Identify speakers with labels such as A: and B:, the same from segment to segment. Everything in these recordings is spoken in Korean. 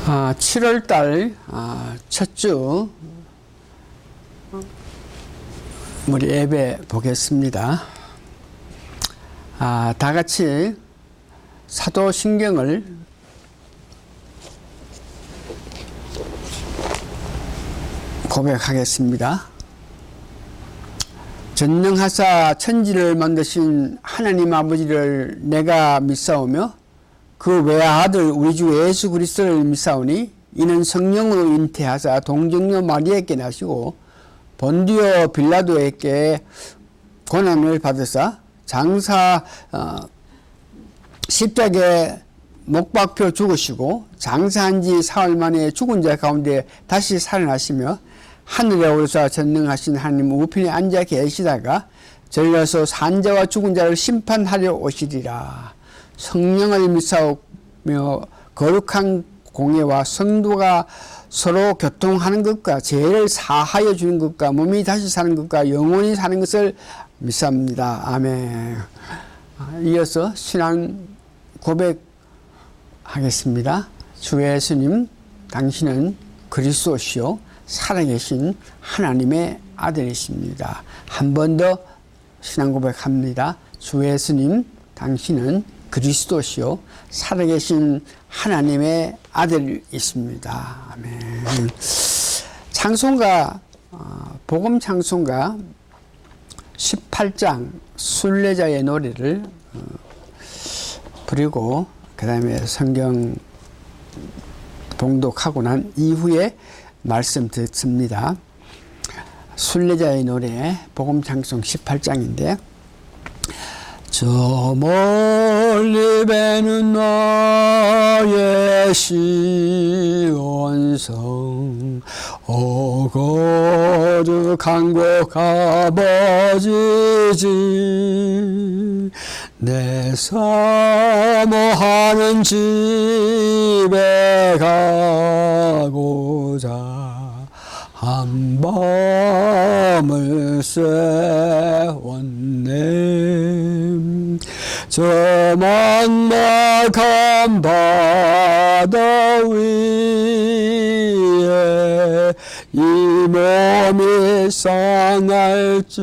A: 7월달 첫 주 우리 예배 보겠습니다. 다 같이 사도신경을 고백하겠습니다. 전능하사 천지를 만드신 하나님 아버지를 내가 믿사오며 그 외아들 우리 주 예수 그리스도를 믿사오니 이는 성령으로 잉태하사 동정녀 마리아에게 나시고 본디오 빌라도에게 고난을 받으사 장사 십자가에 못 박혀 죽으시고 장사한 지 사흘 만에 죽은 자 가운데 다시 살아나시며 하늘에 오르사 전능하신 하나님 우편에 앉아 계시다가 절려서 산 자와 죽은 자를 심판하려 오시리라. 성령을 믿사오며 거룩한 공예와 성도가 서로 교통하는 것과 죄를 사하여 주는 것과 몸이 다시 사는 것과 영원히 사는 것을 믿습니다. 아멘. 이어서 신앙 고백하겠습니다. 주 예수님, 당신은 그리스도시요 살아계신 하나님의 아들이십니다. 한 번 더 신앙 고백합니다. 주 예수님, 당신은 그리스도시요 살아계신 하나님의 아들이십니다. 아멘. 찬송가 복음 찬송가 18장 순례자의 노래를 부르고 그 다음에 성경 봉독하고 난 이후에 말씀 듣습니다. 순례자의 노래 복음 찬송 18장인데 저 멀리 배는 나의 시온성 오 거룩한 곳 아버지지 내 사모하는 집에 가고자 한밤을 쇠웠네 저 만막한 바다 위에 이 몸이 상할지라도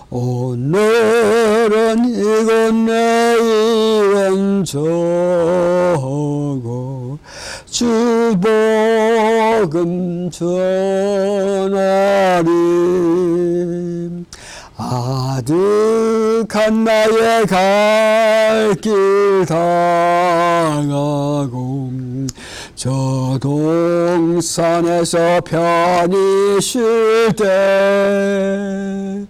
A: 오늘은 이곳 내일은 저고 주 복음 전하리 아득한 나의 갈 길 당하고 저 동산에서 편히 쉴 때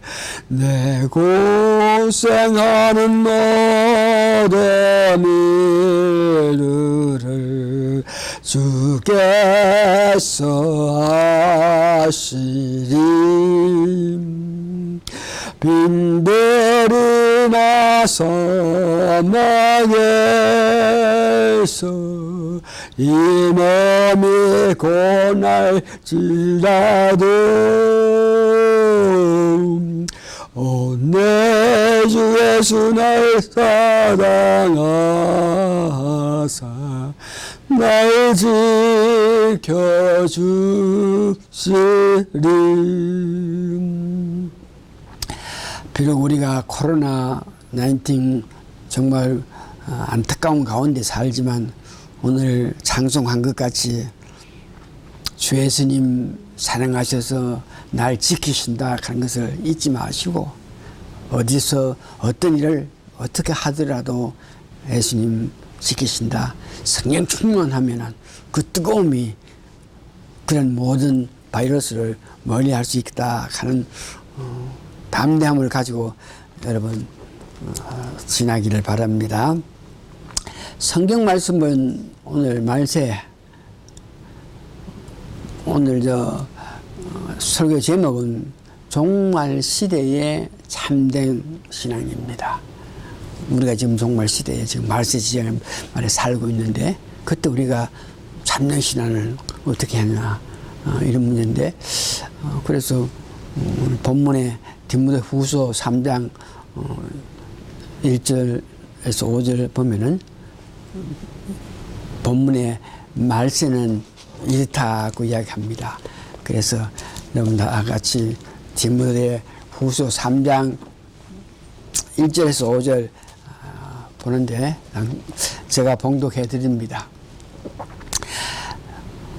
A: 내 고생하는 모든 일들을 주께서 하시리 빈들이 나서 망해서 이 몸이 고날지라도 내 주 예수 날 사랑하사 날 지켜주시리. 비록 우리가 코로나19 정말 안타까운 가운데 살지만 오늘 찬송한 것 같이 주 예수님 사랑하셔서 날 지키신다 하는 것을 잊지 마시고 어디서 어떤 일을 어떻게 하더라도 예수님 지키신다. 성령 충만하면 그 뜨거움이 그런 모든 바이러스를 멀리할 수 있다 하는 담대함을 가지고 여러분 지나기를 바랍니다. 성경 말씀은 오늘 말세 오늘 설교 제목은 종말 시대의 참된 신앙입니다. 우리가 지금 종말 시대에 지금 말세 지경에 말에 살고 있는데 그때 우리가 참된 신앙을 어떻게 하냐 이런 문제인데 그래서 본문에 디모데 후서 3장 1절 5절 보면은 본문의 말세는 이렇다고 이야기합니다. 그래서 여러분 다 같이 디모데 후서 3장 1절에서 5절 보는데 제가 봉독해 드립니다.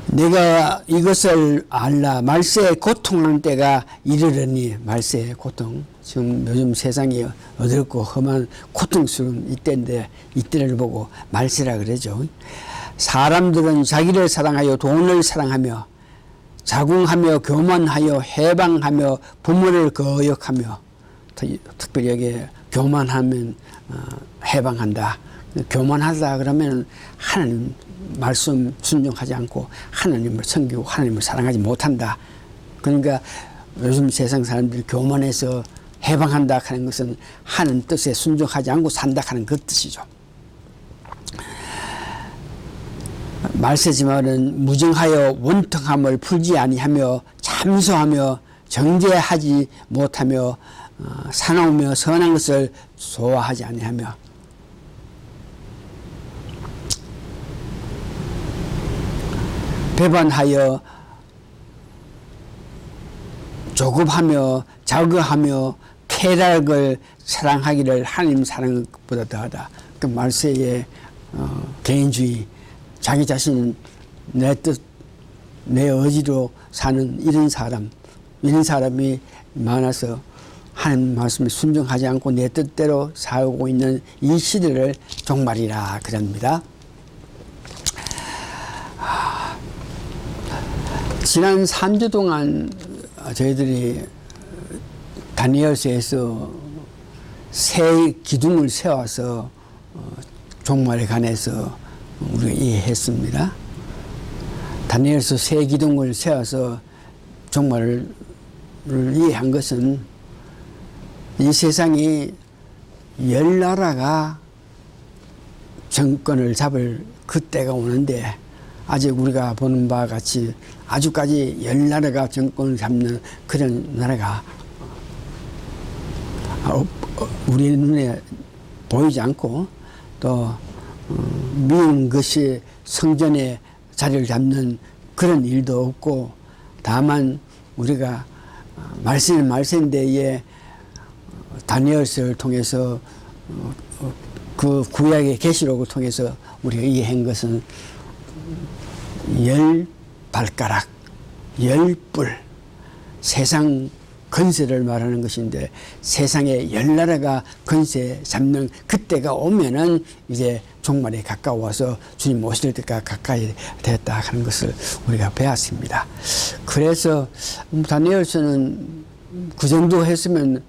A: 내가 이것을 알라. 말세에 고통하는 때가 이르려니. 말세의 고통. 지금 요즘 세상이 어둡고 험한 고통스러운 이때인데 이때를 보고 말세라 그러죠. 사람들은 자기를 사랑하여 돈을 사랑하며 자궁하며 교만하여 해방하며 부모를 거역하며, 특별히 여기 교만하면 해방한다. 교만하다 그러면 하나님 말씀 순종하지 않고 하나님을 섬기고 하나님을 사랑하지 못한다. 그러니까 요즘 세상 사람들이 교만해서 해방한다 하는 것은 하는 뜻에 순종하지 않고 산다 하는 그 뜻이죠. 말세지만은 무정하여 원통함을 풀지 아니하며 참소하며 정죄하지 못하며 사나우며 선한 것을 좋아하지 아니하며 배반하여 조급하며 자거하며 쾌락을 사랑하기를 하나님 사랑하는 것보다 더하다. 그 말세의 개인주의, 자기 자신 내 뜻, 내 의지로 사는 이런 사람이 많아서 하나님 말씀에 순종하지 않고 내 뜻대로 살고 있는 이 시대를 종말이라 그럽니다. 지난 3주 동안 저희들이 다니엘서에서 새 기둥을 세워서 종말에 관해서 우리가 이해했습니다. 다니엘서 새 기둥을 세워서 종말을 이해한 것은 이 세상이 10나라가 정권을 잡을 그때가 오는데 아직 우리가 보는 바와 같이 아주까지 10나라가 정권을 잡는 그런 나라가 우리 눈에 보이지 않고 또 미운 것이 성전에 자리를 잡는 그런 일도 없고, 다만 우리가 말세인데에 다니엘서를 통해서 그 구약의 계시록을 통해서 우리가 이해한 것은 10발가락, 10뿔, 세상 건세를 말하는 것인데, 세상에 10나라가 건세 잡는 그때가 오면은 이제 종말에 가까워서 주님 오실 때가 가까이 됐다 하는 것을 우리가 배웠습니다. 그래서 다니엘서는 그 정도 했으면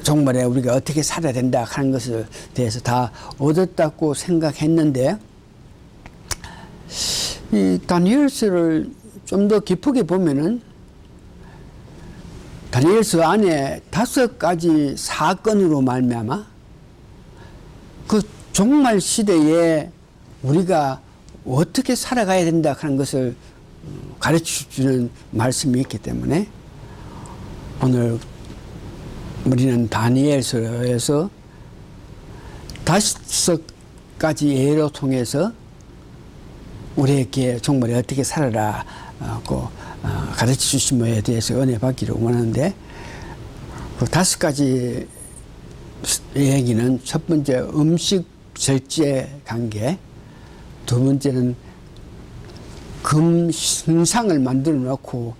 A: 종말에 우리가 어떻게 살아야 된다 하는 것을 대해서 다 얻었다고 생각했는데, 이 다니엘서를 좀 더 깊게 보면은 다니엘서 안에 5가지 사건으로 말미암아 그 종말 시대에 우리가 어떻게 살아가야 된다 하는 것을 가르쳐주는 말씀이 있기 때문에 오늘 우리는 다니엘서에서 5가지 예로 통해서 우리에게 종말에 어떻게 살아라고 가르쳐 주신 것에 대해서 은혜 받기를 원하는데, 그 5가지 얘기는 첫 번째 음식 절제 관계, 두 번째는 금 신상을 만들어 놓고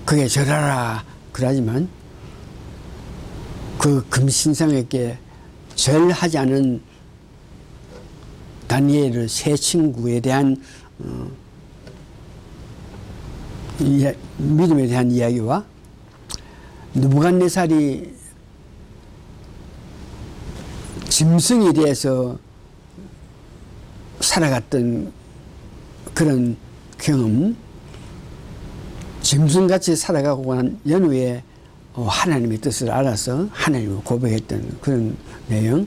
A: 그게 절하라 그러지만 그 금 신상에게 절하지 않은 다니엘의 세 친구에 대한 믿음에 대한 이야기와 느부갓네살이 짐승에 대해서 살아갔던 그런 경험, 짐승같이 살아가고 난 연후에 하나님의 뜻을 알아서 하나님을 고백했던 그런 내용,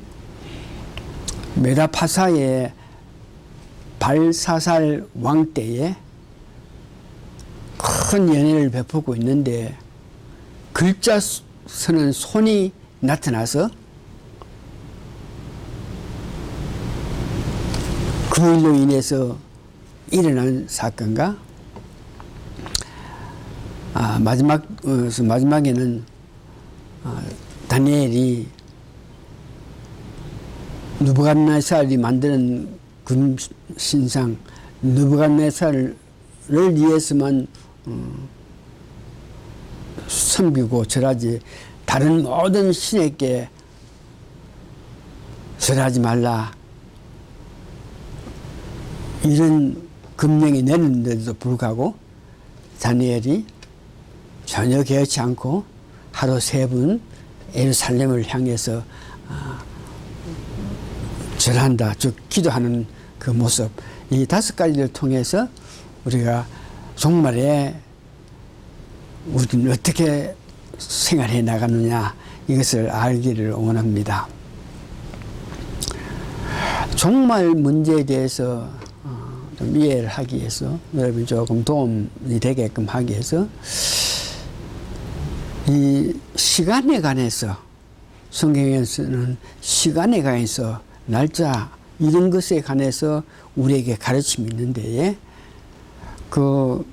A: 메다파사의 발사살 왕 때에 큰 연애를 베푸고 있는데 글자 쓰는 손이 나타나서 그 일로 인해서 일어난 사건과 마지막에는 다니엘이 느부갓네살이 만드는 금신상 느부갓네살을 위해서만 섬기고 절하지 다른 모든 신에게 절하지 말라 이런 금령이 내렸는데도 불구하고 다니엘이 전혀 개의치 않고 하루 3번 예루살렘을 향해서 절한다, 즉 기도하는 그 모습, 이 5가지를 통해서 우리가 종말에 우리는 어떻게 생활해 나가느냐 이것을 알기를 원합니다. 종말 문제에 대해서 좀 이해를 하기 위해서 여러분이 조금 도움이 되게끔 하기 위해서 이 시간에 관해서 성경에서는 시간에 관해서 날짜 이런 것에 관해서 우리에게 가르침이 있는데 그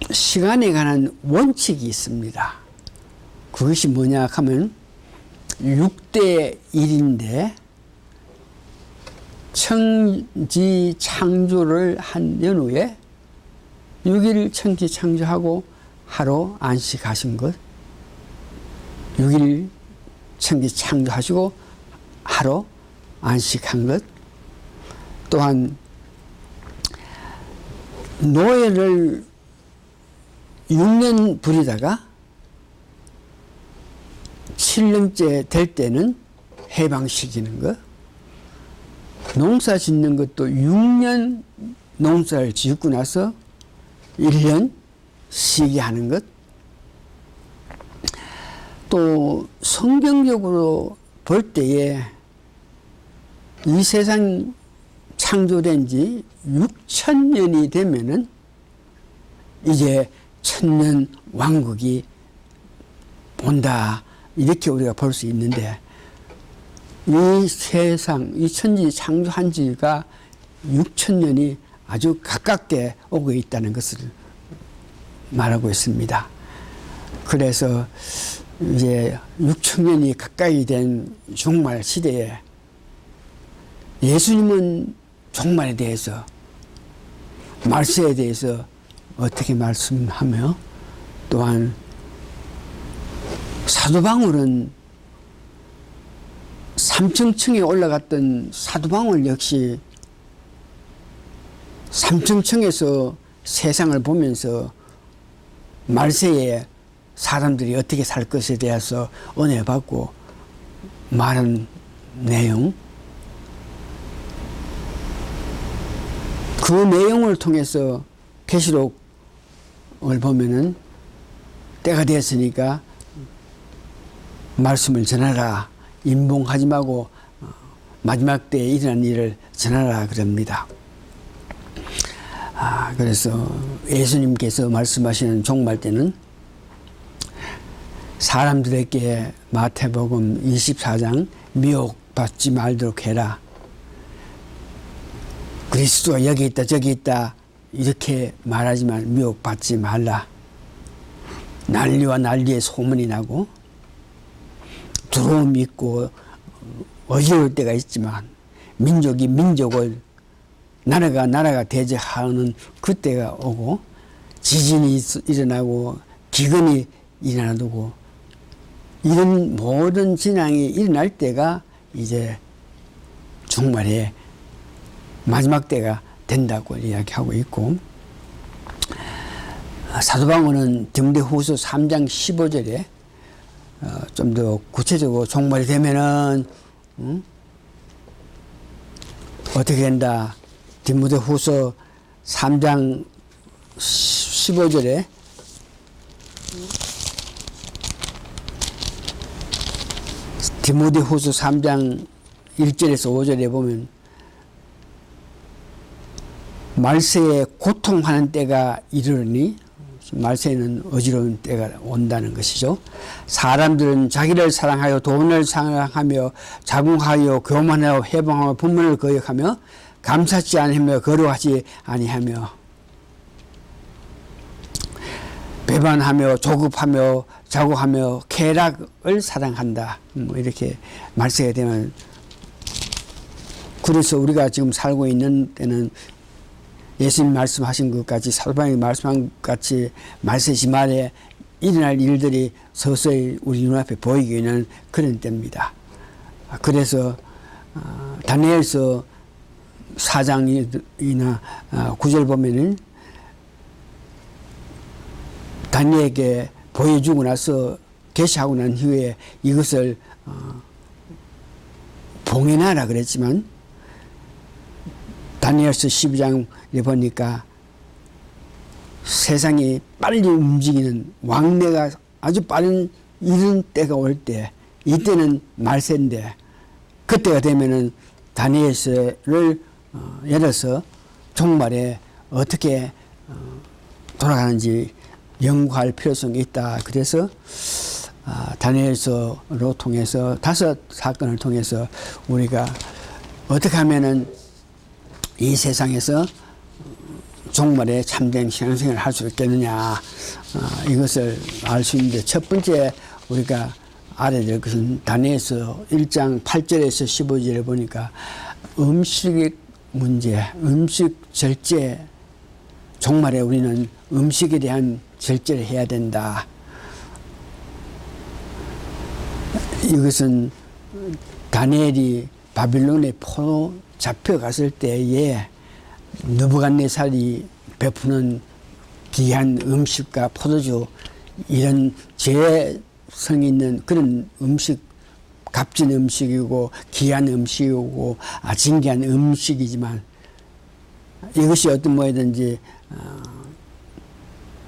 A: 시간에 관한 원칙이 있습니다. 그것이 뭐냐 하면 6대 1인데 천지 창조를 한 연후에 6일 천지 창조하고 하루 안식하신 것, 6일 천지 창조하시고 하루 안식한 것, 또한 노예를 6년 부리다가 7년째 될 때는 해방시키는 것, 농사 짓는 것도 6년 농사를 짓고 나서 1년 쉬게 하는 것, 또 성경적으로 볼 때에 이 세상 창조된 지 6,000년이 되면은 이제 천년 왕국이 온다 이렇게 우리가 볼 수 있는데 이 세상 이 천지 창조한 지가 6,000년이 아주 가깝게 오고 있다는 것을 말하고 있습니다. 그래서 이제 6,000년이 가까이 된 종말 시대에 예수님은 종말에 대해서 말세에 대해서 어떻게 말씀하며 또한 사도 바울은 3층층에 올라갔던 사도 바울 역시 3층층에서 세상을 보면서 말세에 사람들이 어떻게 살 것에 대해서 은혜 받고 말한 내용, 그 내용을 통해서 계시록을 보면은 때가 되었으니까 말씀을 전하라, 임봉하지 말고 마지막 때에 일어난 일을 전하라 그럽니다. 그래서 예수님께서 말씀하시는 종말 때는 사람들에게 마태복음 24장 미혹받지 말도록 해라. 그리스도가 여기 있다 저기 있다 이렇게 말하지만 미혹받지 말라. 난리와 난리의 소문이 나고 두려움이 있고 어지러울 때가 있지만 민족이 민족을 나라가 대적하는 그때가 오고 지진이 일어나고 기근이 일어나고 이런 모든 진앙이 일어날 때가 이제 종말에 마지막 때가 된다고 이야기하고 있고, 사도 바울은 디모데후서 3장 15절에 좀 더 구체적으로 종말이 되면은 어떻게 된다. 디모데후서 3장 15절에 디모데후서 3장 1절에서 5절에 보면 말세에 고통하는 때가 이르니, 말세에는 어지러운 때가 온다는 것이죠. 사람들은 자기를 사랑하여 돈을 사랑하며 자궁하여 교만하여 해방하며 분문을 거역하며 감사치 아니하며 거룩하지 아니하며 배반하며 조급하며 자고하며 쾌락을 사랑한다. 뭐 이렇게 말세가 되면, 그래서 우리가 지금 살고 있는 때는 예수님 말씀하신 것까지, 사도바울이 말씀한 것 같이 말세시 말에 일어날 일들이 서서히 우리 눈앞에 보이게 되는 그런 때입니다. 그래서 다니엘서 4장이나 9절 보면은 다니엘에게 보여주고 나서 계시하고 난 후에 이것을 봉해놔라 그랬지만, 다니엘서 12장에 보니까 세상이 빨리 움직이는 왕래가 아주 빠른 이런 때가 올 때, 이때는 말세인데, 그때가 되면은 다니엘서를 열어서 종말에 어떻게 돌아가는지 연구할 필요성이 있다. 그래서 다니엘서로 통해서 5 사건을 통해서 우리가 어떻게 하면은 이 세상에서 종말에 참된 신앙생활을 할 수 있겠느냐, 이것을 알 수 있는데, 첫 번째 우리가 알아야 될 것은 다니엘서 1장 8절에서 15절에 보니까 음식 문제, 음식 절제, 종말에 우리는 음식에 대한 절제를 해야 된다. 이것은 다니엘이 바빌론에 포로 잡혀갔을 때에 느부갓네살이 베푸는 귀한 음식과 포도주, 이런 죄성이 있는 그런 음식, 값진 음식이고 귀한 음식이고 진귀한 음식이지만, 이것이 어떤 뭐든지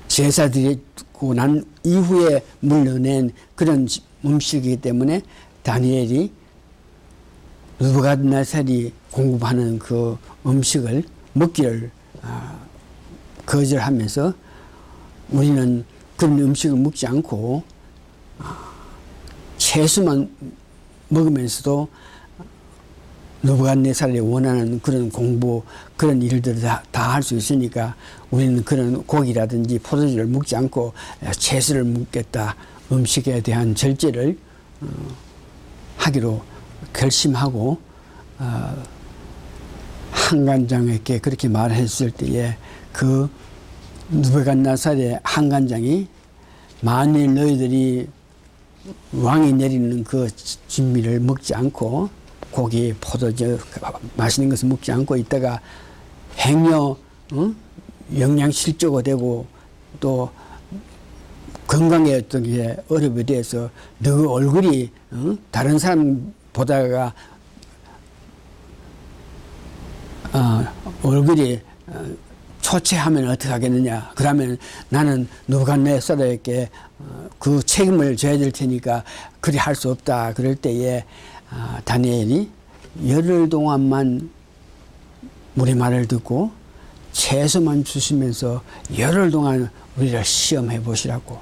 A: 제사 드리고 난 이후에 물려낸 그런 음식이기 때문에 다니엘이 느부갓네살이 공급하는 그 음식을 먹기를 거절하면서, 우리는 그런 음식을 먹지 않고 채소만 먹으면서도 느부갓네살이 원하는 그런 공부, 그런 일들을 다 할 수 있으니까 우리는 그런 고기라든지 포도주를 먹지 않고 채소를 먹겠다. 음식에 대한 절제를 하기로 결심하고 한간장에게 그렇게 말했을 때에, 그 느부갓네살의 한간장이 만일 너희들이 왕이 내리는 그 진미를 먹지 않고, 고기, 포도주, 맛있는 것을 먹지 않고 있다가 행여 영양실조가 되고 또 건강에 어떤 게 어려움이 돼서 너 얼굴이 다른 사람보다가 얼굴이 초췌하면 어떻게 하겠느냐. 그러면 나는 느부갓네살에게 그 책임을 져야 될 테니까 그리 할 수 없다. 그럴 때에 다니엘이 열흘 동안만 우리 말을 듣고 채소만 주시면서 열흘 동안 우리를 시험해 보시라고.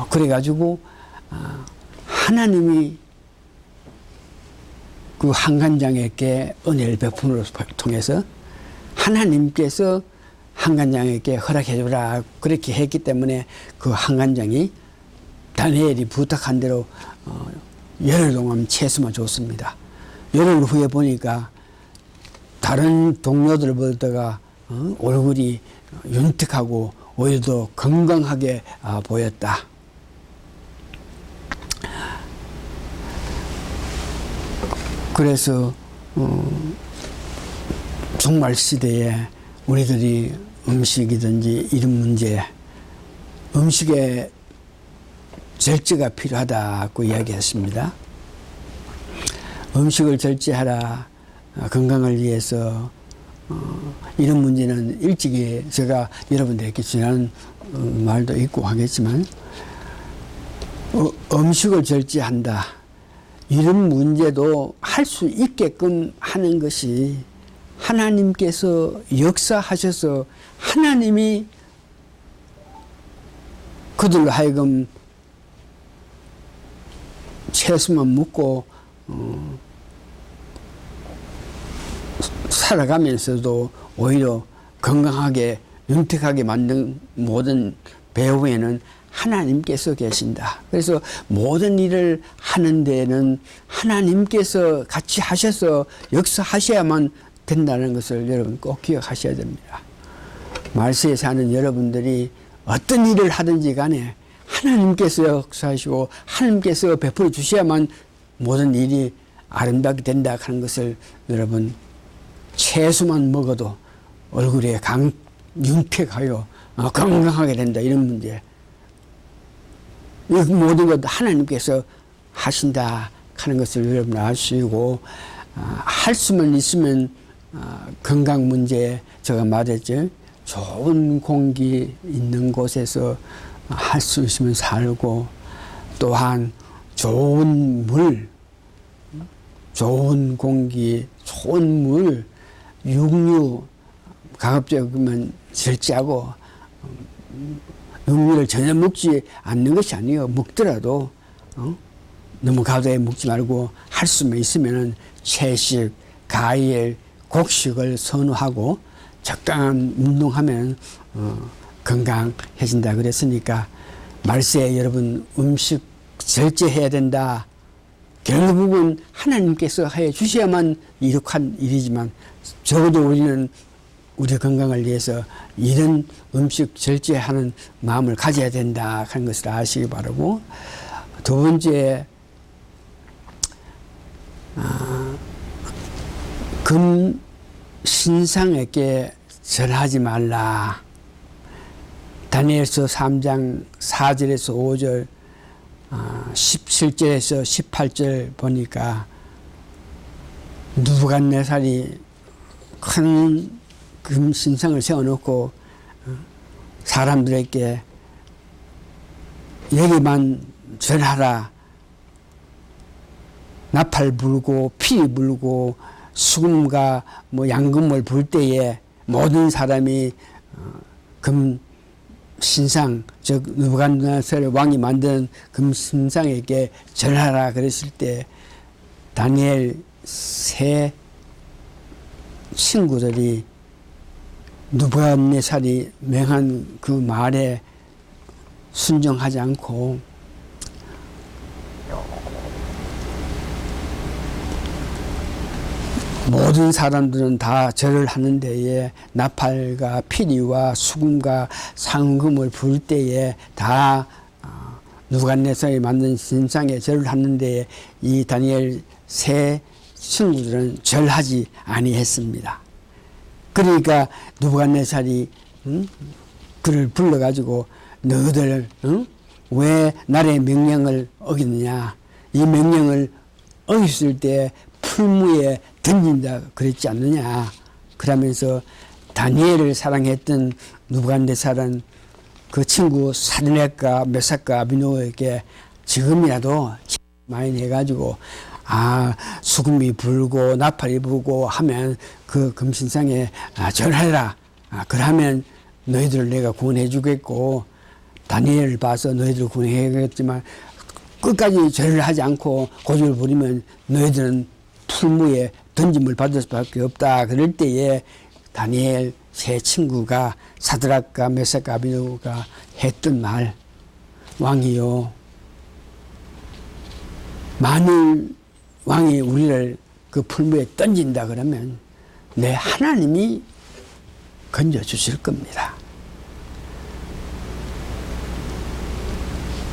A: 그래가지고 하나님이 그 한간장에게 은혜를 베푸는 통해서 하나님께서 한간장에게 허락해 주라 그렇게 했기 때문에, 그 한간장이 다니엘이 부탁한 대로 열흘 동안 채소만 줬습니다. 열흘 후에 보니까 다른 동료들보다가 얼굴이 윤택하고 오히려 더 건강하게 보였다. 그래서 종말 시대에 우리들이 음식이든지 이런 문제, 음식에 절제가 필요하다고 이야기했습니다. 음식을 절제하라, 건강을 위해서. 이런 문제는 일찍이 제가 여러분들에게 전하는 말도 있고 하겠지만, 음식을 절제한다, 이런 문제도 할 수 있게끔 하는 것이 하나님께서 역사하셔서 하나님이 그들로 하여금 채소만 먹고 살아가면서도 오히려 건강하게 윤택하게 만든 모든 배후에는 하나님께서 계신다. 그래서 모든 일을 하는 데는 하나님께서 같이 하셔서 역사하셔야만 된다는 것을 여러분 꼭 기억하셔야 됩니다. 말세에 사는 여러분들이 어떤 일을 하든지 간에 하나님께서 역사하시고 하나님께서 베풀어 주셔야만 모든 일이 아름답게 된다 하는 것을 여러분 채소만 먹어도 얼굴에 윤택하여 건강하게 된다 이런 문제, 이 모든 것 하나님께서 하신다 하는 것을 여러분 아시고 할 수만 있으면 건강 문제 제가 말했죠. 좋은 공기 있는 곳에서 할 수 있으면 살고, 또한 좋은 물, 좋은 공기, 좋은 물, 육류 가급적이면 절제하고 육류를 전혀 먹지 않는 것이 아니에요. 먹더라도 너무 과도하게 먹지 말고 할 수만 있으면 채식, 과일, 곡식을 선호하고 적당한 운동하면 건강해진다 그랬으니까 말세에 여러분 음식 절제해야 된다. 결국은 하나님께서 해 주셔야만 이룩한 일이지만 적어도 우리는 우리 건강을 위해서 이런 음식 절제하는 마음을 가져야 된다 하는 것을 아시기 바라고, 두 번째 금 신상에게 절하지 말라. 다니엘서 3장 4절에서 5절 17절에서 18절 보니까 느부갓네살이 큰 금 신상을 세워놓고 사람들에게 여기만 절하라. 나팔 불고 피 불고 수금과 양금을 불 때에 모든 사람이 금 신상, 즉 느부갓네살 왕이 만든 금 신상에게 절하라 그랬을 때 다니엘 세 친구들이 느부갓네살이 명한 그 말에 순종하지 않고 모든 사람들은 다 절을 하는 데에 나팔과 피리와 수금과 상금을 부를 때에 다 느부갓네살이 만든 신상에 절을 하는 데에 이 다니엘 세 친구들은 절하지 아니했습니다. 그러니까 느부갓네살이 그를 불러가지고 너희들 왜 나의 명령을 어겼느냐, 이 명령을 어겼을 때 풀무에 던진다 그랬지 않느냐. 그러면서 다니엘을 사랑했던 느부갓네살은 그 친구 사드락과 메삭과 아벤노고에게 지금이라도 많이 내가지고 수금이 불고 나팔이 불고 하면 그 금신상에 절하라. 그러면 너희들을 내가 구원해 주겠고, 다니엘을 봐서 너희들을 구원해 주겠지만 끝까지 절을 하지 않고 고집을 부리면 너희들은 풀무에 던짐을 받을 수밖에 없다. 그럴 때에 다니엘 세 친구가 사드락과 메삭과 아벤노고가 했던 말, 왕이요, 만일 왕이 우리를 그 풀무에 던진다 그러면 내 하나님이 건져주실 겁니다.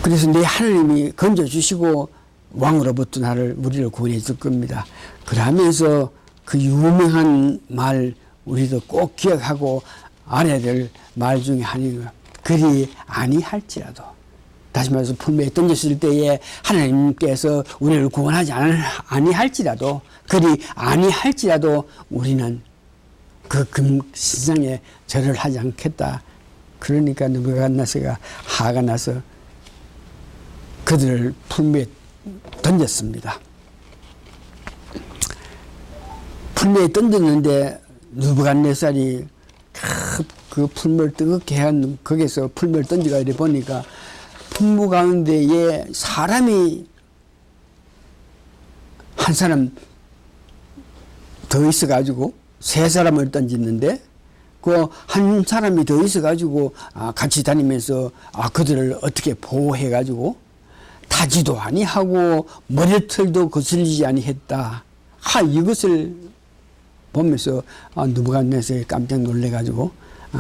A: 그래서 내 하나님이 건져주시고 왕으로부터 우리를 구원해 줄 겁니다. 그러면서 그 유명한 말 우리도 꼭 기억하고 알아야 될 말 중에 하나가, 그리 아니할지라도, 다시 말해서 풀무에 던졌을 때에 하나님께서 우리를 구원하지 아니할지라도, 그리 아니할지라도 우리는 그 금신상에 절을 하지 않겠다. 그러니까 느부갓네살이 화가 나서 그들을 풀무에 던졌습니다. 풀무에 던졌는데 느부갓네살이 그 풀무를 뜨겁게 한 거기서 풀무를 던지가 이래 보니까 풀무 가운데에 사람이 한 사람 더 있어가지고 세 사람을 던졌는데 그 한 사람이 더 있어가지고 같이 다니면서 그들을 어떻게 보호해가지고 타지도 아니하고 머리털도 거슬리지 아니했다. 이것을 보면서 느부갓네살이 깜짝 놀래가지고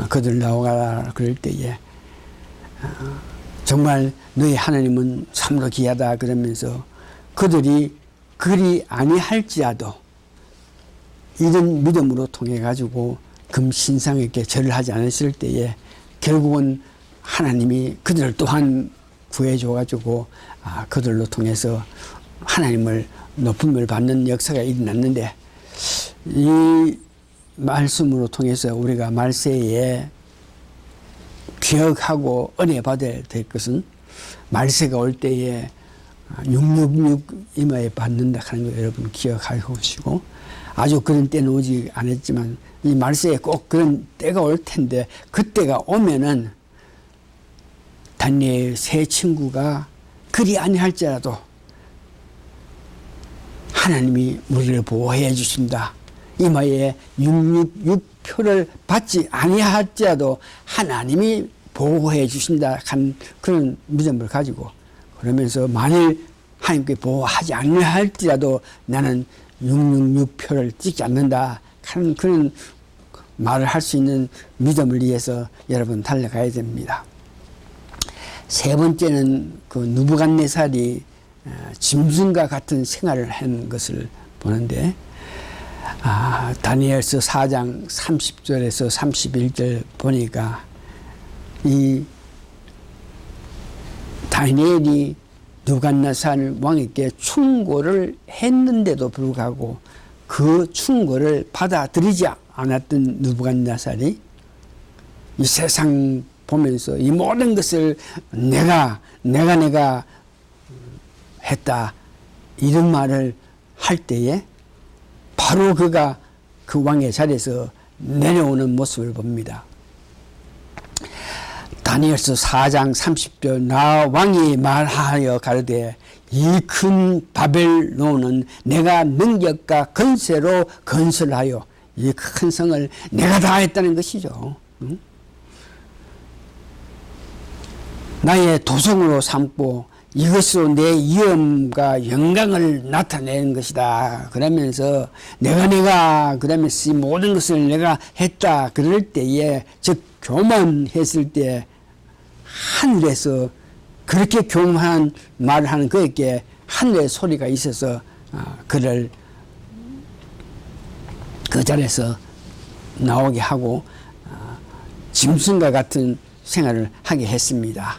A: 그들 나오가라 그럴 때에 정말 너희 하나님은 참으로 귀하다 그러면서 그들이 그리 아니할지라도 이런 믿음으로 통해 가지고 금신상에게 절을 하지 않았을 때에 결국은 하나님이 그들을 또한 구해줘 가지고 그들로 통해서 하나님을 높음을 받는 역사가 일어났는데 이 말씀으로 통해서 우리가 말세에 기억하고 은혜 받아야 될 것은 말세가 올 때에 666 이마에 받는다 하는 거 여러분 기억하시고 아주 그런 때는 오지 않았지만 이 말세에 꼭 그런 때가 올 텐데 그때가 오면은 다니엘 세 친구가 그리 아니할지라도 하나님이 우리를 보호해 주신다. 이마에 666표를 받지 아니할지라도 하나님이 보호해 주신다 한 그런 믿음을 가지고 그러면서 만일 하나님께 보호하지 않을지라도 나는 666표를 찍지 않는다 하는 그런 말을 할 수 있는 믿음을 위해서 여러분 달려가야 됩니다. 세 번째는 그 느부갓네살이 짐승과 같은 생활을 한 것을 보는데 다니엘서 4장 30절에서 31절 보니까 이 다니엘이 느부갓네살 왕에게 충고를 했는데도 불구하고 그 충고를 받아들이지 않았던 느부갓네살이 이 세상 보면서 이 모든 것을 내가 했다 이런 말을 할 때에 바로 그가 그 왕의 자리에서 내려오는 모습을 봅니다. 다니엘서 4장 30절 나 왕이 말하여 가로되 이 큰 바벨론은 내가 능력과 건세로 건설하여 이 큰 성을 내가 다 했다는 것이죠. 나의 도성으로 삼고 이것으로 내 위엄과 영광을 나타내는 것이다. 그러면서 내가 그러면서 이 모든 것을 내가 했다. 그럴 때에 즉 교만했을 때 하늘에서 그렇게 교만한 말을 하는 그에게 하늘의 소리가 있어서 그를 그 자리에서 나오게 하고 짐승과 같은 생활을 하게 했습니다.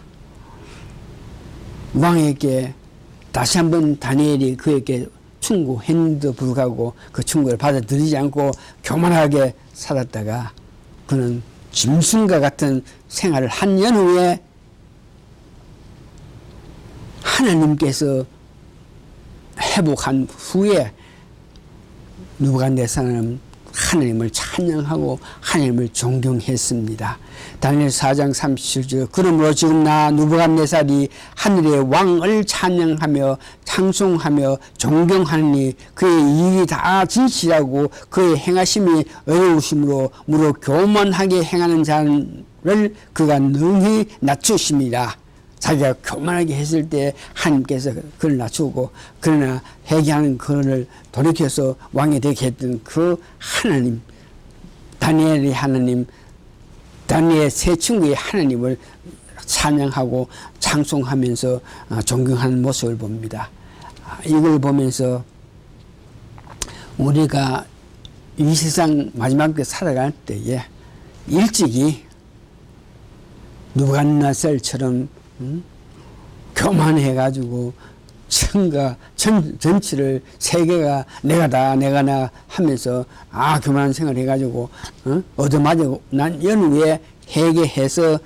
A: 왕에게 다시 한번 다니엘이 그에게 충고했는데도 불구하고 그 충고를 받아들이지 않고 교만하게 살았다가 그는 짐승과 같은 생활을 한 연후에 하나님께서 회복한 후에 느부갓네살은 하나님을 찬양하고 하나님을 존경했습니다. 다니엘 4장 37절 그러므로 지금 나 느부갓네살이 하늘의 왕을 찬양하며 찬송하며 존경하니 그의 일이 다 진실하고 그의 행하심이 어려우심으로 무릇 교만하게 행하는 자를 그가 능히 낮추심이라. 자기가 교만하게 했을 때 하나님께서 그를 낮추고 그러나 회개하는 그를 돌이켜서 왕이 되게 했던 그 하나님 다니엘의 하나님 다니엘 세 친구의 하나님을 찬양하고 찬송하면서 존경하는 모습을 봅니다. 이걸 보면서 우리가 이 세상 마지막에 살아갈 때에 일찍이 느부갓네살처럼 교만해가지고 전체를 세계가 내가 나 하면서 교만한 생활을 해가지고 얻어맞아 난 연후에 회개해서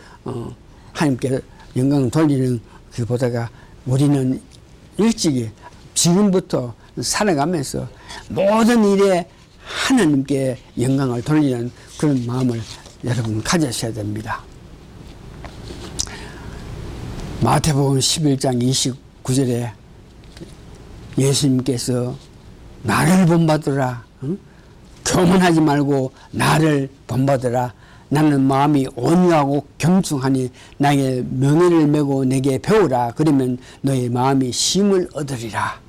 A: 하나님께 영광을 돌리는 그보다가 우리는 일찍이 지금부터 살아가면서 모든 일에 하나님께 영광을 돌리는 그런 마음을 여러분 가지셔야 됩니다. 마태복음 11장 29절에 예수님께서 나를 본받으라 교만하지 말고 나를 본받으라. 나는 마음이 온유하고 겸손하니 나의 명예를 메고 내게 배우라. 그러면 너의 마음이 쉼을 얻으리라.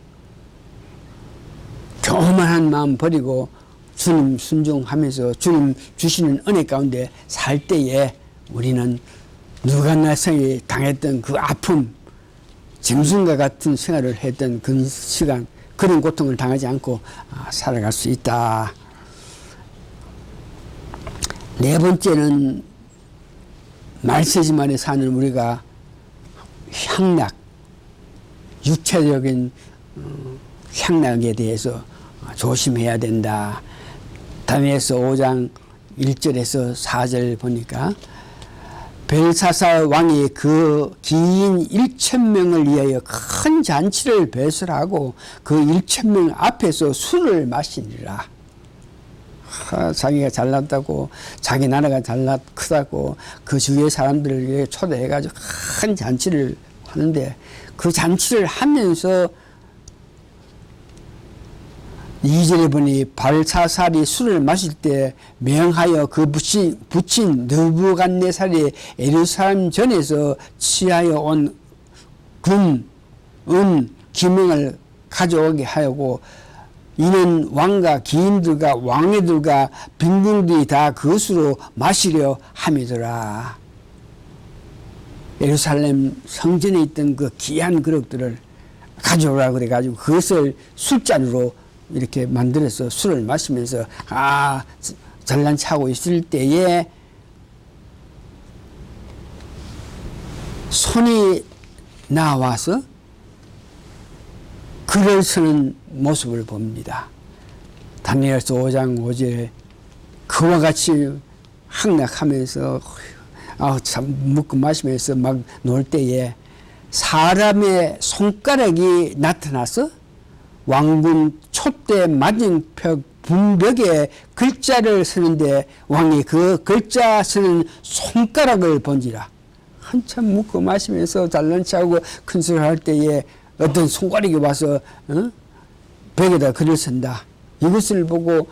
A: 교만한 마음 버리고 주님 순종하면서 주님 주시는 은혜 가운데 살 때에 우리는 누가나성이 당했던 그 아픔, 짐승과 같은 생활을 했던 그 시간, 그런 고통을 당하지 않고 살아갈 수 있다. 네 번째는 말세지만에 사는 우리가 향락, 육체적인 향락에 대해서 조심해야 된다. 다니엘서 5장 1절에서 4절 보니까 벨사살 왕이 그 기인 1,000명을 위하여 큰 잔치를 배설하고 그 1,000명 앞에서 술을 마시니라. 자기가 잘났다고, 자기 나라가 크다고 그 주위의 사람들을 초대해가지고 큰 잔치를 하는데, 그 잔치를 하면서 2절에 보니 발사살이 술을 마실 때 명하여 그 부친 느부갓네살이 예루살렘 전에서 취하여 온 금, 은, 기명을 가져오게 하였고, 이는 왕과 기인들과 왕애들과 빈궁들이 다 그것으로 마시려 함이더라. 예루살렘 성전에 있던 그 귀한 그릇들을 가져오라 그래가지고 그것을 술잔으로 이렇게 만들어서 술을 마시면서 잘난 차고 있을 때에 손이 나와서 글을 쓰는 모습을 봅니다. 다니엘서 5장 5절에 그와 같이 항락하면서 참 먹고 마시면서 막 놀 때에 사람의 손가락이 나타나서 왕궁 촛대 맞은벽 분벽에 글자를 쓰는데 왕이 그 글자 쓰는 손가락을 본지라. 한참 묵고 마시면서 잘난 체하고 큰 소리 할 때에 어떤 손가락이 와서 벽에다 글을 쓴다. 이것을 보고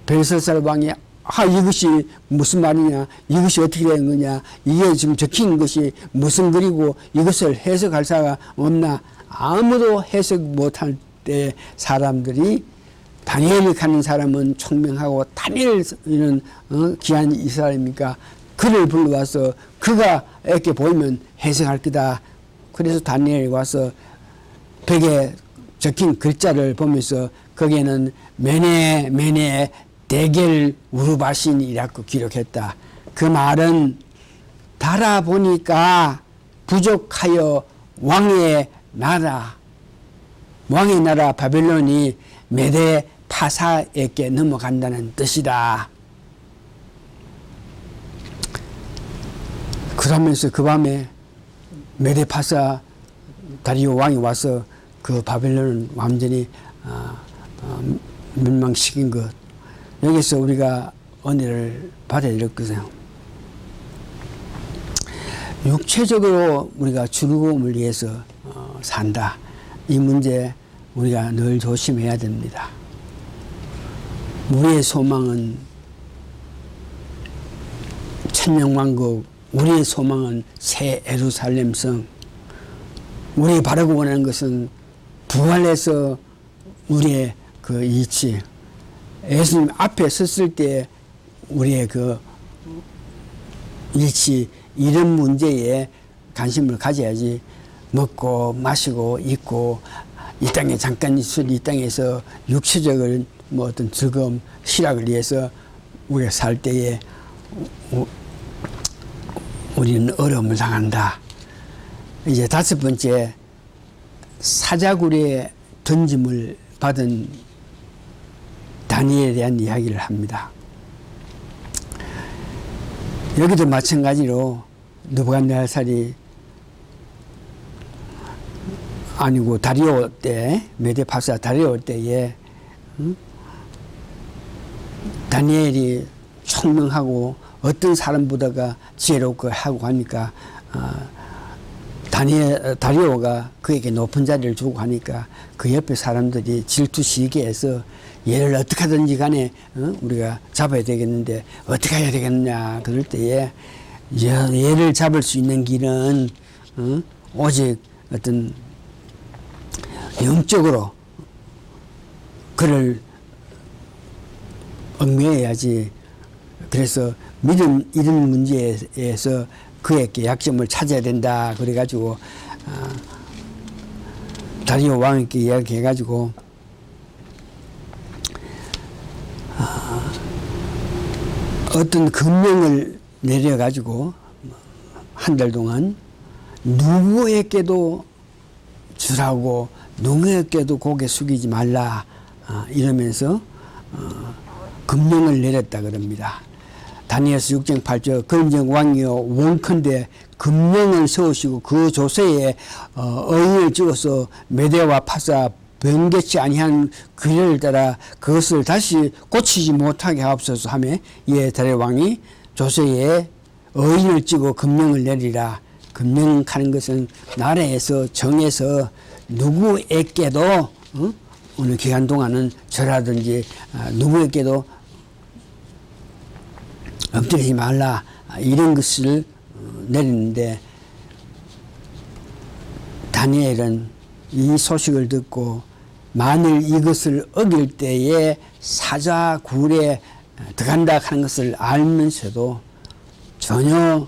A: 벨사살 왕이 이것이 무슨 말이냐, 이것이 어떻게 된 거냐, 이게 지금 적힌 것이 무슨 글이고 이것을 해석할 사가 없나. 아무도 해석 못할 때 사람들이, 다니엘이 가는 사람은 총명하고 다니엘은 귀한 이 사람이니까 그를 불러와서 그가 이렇게 보이면 해석할 거다. 그래서 다니엘이 와서 벽에 적힌 글자를 보면서 거기에는 메네 대겔 우르바신이라고 기록했다. 그 말은 달아보니까 부족하여 왕의 나라 바벨론이 메데 파사에게 넘어간다는 뜻이다. 그러면서 그 밤에 메데 파사 다리오 왕이 와서 그 바벨론을 완전히 멸망시킨 것. 여기서 우리가 은혜를 받아야 되거든요. 육체적으로 우리가 죽음을 위해서 산다. 이 문제 우리가 늘 조심해야 됩니다. 우리의 소망은 천년왕국, 우리의 소망은 새 예루살렘 성. 우리 바라고 원하는 것은 부활해서 우리의 그 이치, 예수님 앞에 섰을 때 우리의 그 이치, 이런 문제에 관심을 가져야지. 먹고 마시고 입고 이 땅에 잠깐 있을 이 땅에서 육체적인 뭐 어떤 즐거움, 희락을 위해서 우리가 살 때에 우리는 어려움을 당한다. 이제 다섯 번째, 사자굴에 던짐을 받은 다니엘에 대한 이야기를 합니다. 여기도 마찬가지로 느부갓네살이 아니고 다리오 때, 메데파사 다리오 때에 다니엘이 총명하고 어떤 사람보다가 지혜롭고 하고 하니까 다리오가 그에게 높은 자리를 주고 하니까 그 옆에 사람들이 질투시게 해서 얘를 어떻게 하든지 간에 우리가 잡아야 되겠는데 어떻게 해야 되겠느냐 그럴 때에 얘를 잡을 수 있는 길은 오직 어떤 영적으로 그를 얽매여야지. 그래서 믿음 이런 문제에서 그에게 약점을 찾아야 된다. 그래가지고 다리오 왕에게 이야기해가지고 어떤 금령을 내려가지고 한 달 동안 누구에게도 주라고 누구에게도 고개 숙이지 말라 이러면서 금령을 내렸다 그럽니다. 다니엘서 6장 8절 그런즉 왕이여 원컨대 금령을 세우시고 그 조서에 의인을 찍어서 메대와 파사 변개치 아니한 규례를 따라 그것을 다시 고치지 못하게 하옵소서 하며 이에 다리오 왕이 조서에 의인을 찍어 금령을 내리라. 금령하는 것은 나라에서 정해서 누구에게도 어느 기간 동안은 저라든지 누구에게도 엎드리지 말라 이런 것을 내리는데 다니엘은 이 소식을 듣고 만일 이것을 어길 때에 사자굴에 들어간다 하는 것을 알면서도 전혀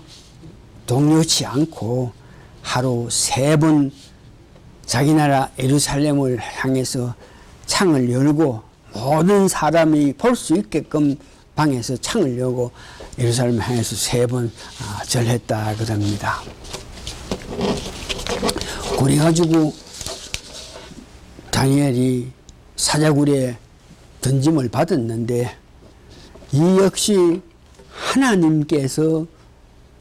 A: 동요치 않고 하루 3번 자기 나라 예루살렘을 향해서 창을 열고 모든 사람이 볼 수 있게끔 방에서 창을 열고 예루살렘을 향해서 3번 절했다 그럽니다. 그래가지고 다니엘이 사자굴에 던짐을 받았는데 이 역시 하나님께서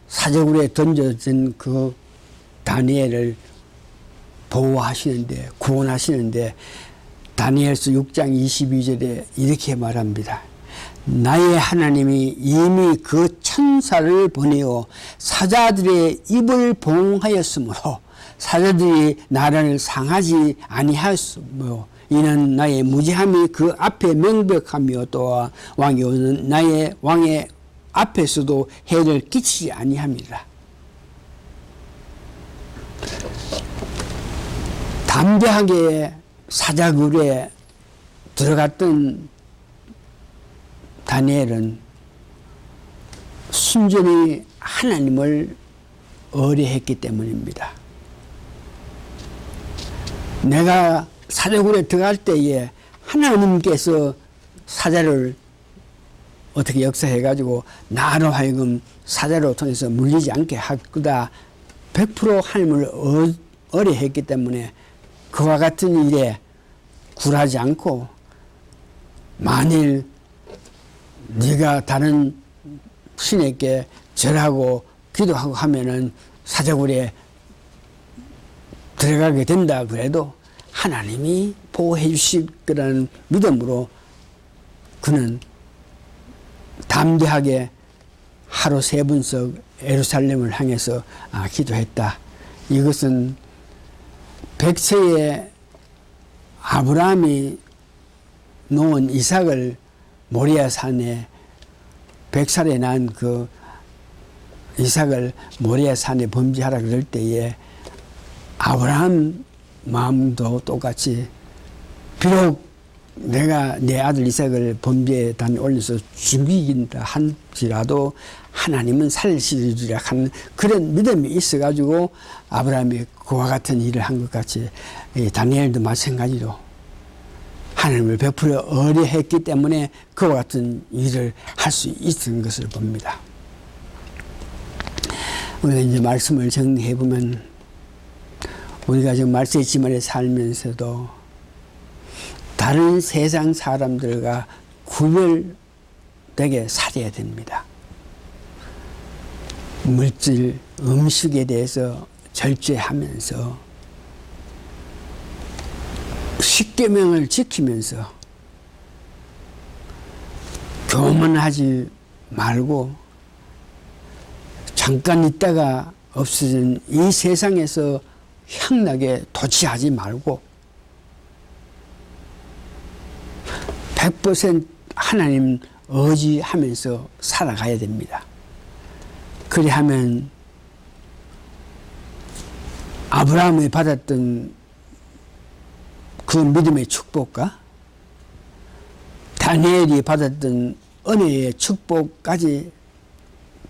A: 사자굴에 던져진 그 다니엘을 보호하시는데 구원하시는데 다니엘서 6장 22절에 이렇게 말합니다. 나의 하나님이 이미 그 천사를 보내어 사자들의 입을 봉하였으므로 사자들이 나라를 상하지 아니하였으므로 이는 나의 무지함이 그 앞에 명백하며 또한 왕이 나의 왕의 앞에서도 해를 끼치지 아니함이라. 담대하게 사자굴에 들어갔던 다니엘은 순전히 하나님을 의뢰했기 때문입니다. 내가 사자굴에 들어갈 때에 하나님께서 사자를 어떻게 역사해가지고 나로 하여금 사자로 통해서 물리지 않게 할 거다. 100% 하나님을 의뢰했기 때문에 그와 같은 일에 굴하지 않고 만일 네가 다른 신에게 절하고 기도하고 하면은 사자굴에 들어가게 된다 그래도 하나님이 보호해 주실 거라는 믿음으로 그는 담대하게 하루 3번씩 예루살렘을 향해서 기도했다. 이것은 100세의 아브라함이 놓은 이삭을 모리아 산에 100살에 난 그 이삭을 모리아 산에 범죄하라 그럴 때에 아브라함 마음도 똑같이 비록 내가 내 아들 이삭을 범죄에 단 올려서 죽이긴다 한지라도 하나님은 살리시리라 하는 그런 믿음이 있어가지고 아브라함이 그와 같은 일을 한 것 같이 다니엘도 마찬가지로 하나님을 100% 의뢰했기 때문에 그와 같은 일을 할 수 있는 것을 봅니다. 우리가 이제 말씀을 정리해 보면 우리가 지금 말세의 지면에 살면서도 다른 세상 사람들과 구별되게 살아야 됩니다. 물질, 음식에 대해서 절제하면서 십계명을 지키면서 교만하지 말고 잠깐 있다가 없어진 이 세상에서 향락에 도취하지 말고 100% 하나님 의지하면서 살아가야 됩니다. 그리하면 아브라함이 받았던 그 믿음의 축복과 다니엘이 받았던 은혜의 축복까지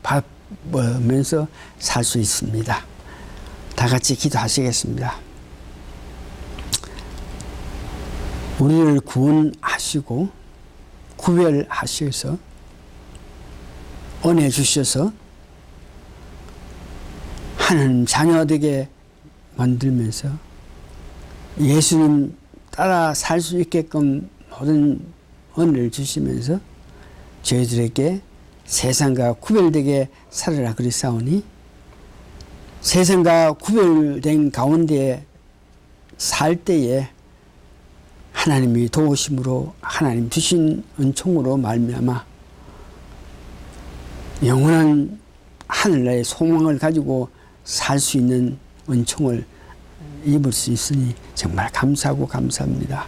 A: 받으면서 살 수 있습니다. 다 같이 기도하시겠습니다. 우리를 구원하시고 구별하셔서 은혜 주셔서 하나님 자녀 되게 만들면서 예수님 따라 살 수 있게끔 모든 은혜를 주시면서 저희들에게 세상과 구별되게 살아라 그리사오니 세상과 구별된 가운데 살 때에 하나님이 도우심으로 하나님 주신 은총으로 말미암아 영원한 하늘나라의 소망을 가지고 살 수 있는 은총을 입을 수 있으니 정말 감사하고 감사합니다.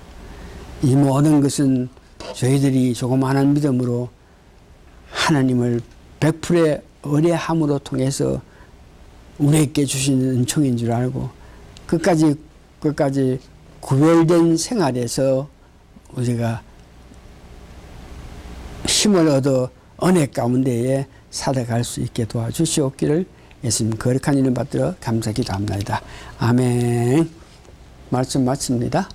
A: 이 모든 것은 저희들이 조그마한 믿음으로 하나님을 100%의 의뢰함으로 통해서 우리에게 주시는 은총인 줄 알고 끝까지 구별된 생활에서 우리가 힘을 얻어 은혜 가운데에 살아갈 수 있게 도와주시옵기를 예수님 거룩한 이름 받들어 감사 기도합니다. 아멘. 말씀 마칩니다.